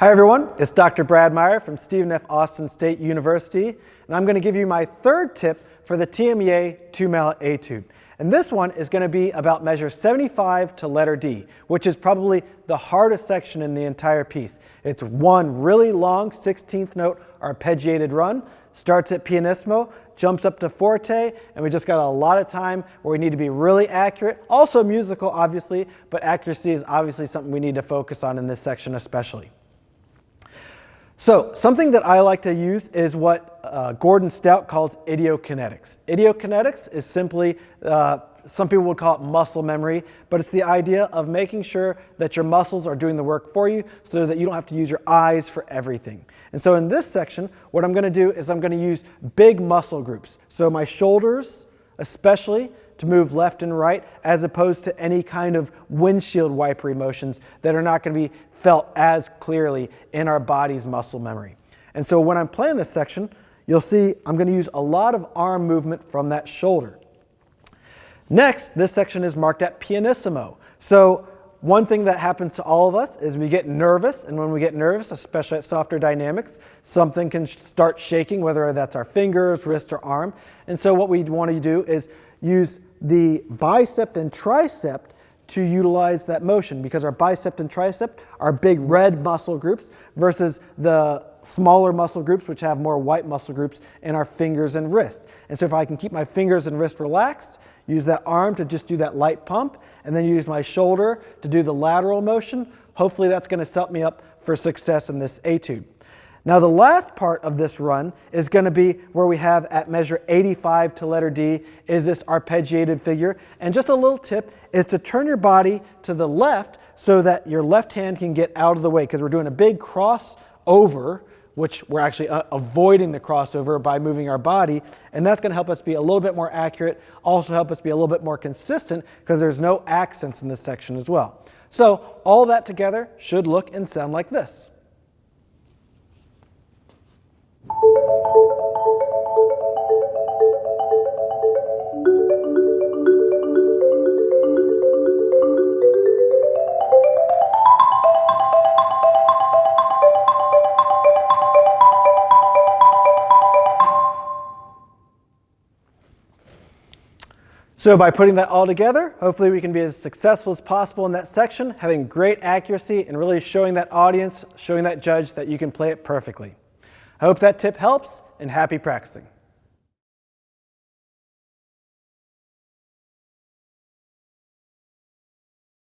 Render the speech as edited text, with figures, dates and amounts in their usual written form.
Hi everyone, it's Dr. Brad Meyer from Stephen F. Austin State University, and I'm going to give you my third tip for the TMEA 2-mallet Etude. And this one is going to be about measure 75 to letter D, which is probably the hardest section in the entire piece. It's one really long 16th note arpeggiated run, starts at pianissimo, jumps up to forte, and we just got a lot of time where we need to be really accurate. Also musical, obviously, but accuracy is obviously something we need to focus on in this section especially. So something that I like to use is what Gordon Stout calls idiokinetics. Idiokinetics is simply, some people would call it muscle memory, but it's the idea of making sure that your muscles are doing the work for you so that you don't have to use your eyes for everything. And so in this section, what I'm going to do is I'm going to use big muscle groups. So my shoulders, especially, to move left and right, as opposed to any kind of windshield wiper motions that are not going to be felt as clearly in our body's muscle memory. And so when I'm playing this section, you'll see I'm going to use a lot of arm movement from that shoulder. Next, this section is marked at pianissimo. So one thing that happens to all of us is we get nervous, and when we get nervous, especially at softer dynamics, something can start shaking, whether that's our fingers, wrist, or arm. And so what we want to do is use the bicep and tricep to utilize that motion, because our bicep and tricep are big red muscle groups versus the smaller muscle groups which have more white muscle groups in our fingers and wrist. And so if I can keep my fingers and wrist relaxed, use that arm to just do that light pump, and then use my shoulder to do the lateral motion, hopefully that's going to set me up for success in this etude. Now the last part of this run is going to be where we have at measure 85 to letter D is this arpeggiated figure. And just a little tip is to turn your body to the left so that your left hand can get out of the way, because we're doing a big crossover, which we're actually avoiding the crossover by moving our body, and that's going to help us be a little bit more accurate, also help us be a little bit more consistent because there's no accents in this section as well. So all that together should look and sound like this. So by putting that all together, hopefully we can be as successful as possible in that section, having great accuracy and really showing that audience, showing that judge that you can play it perfectly. I hope that tip helps, and happy practicing.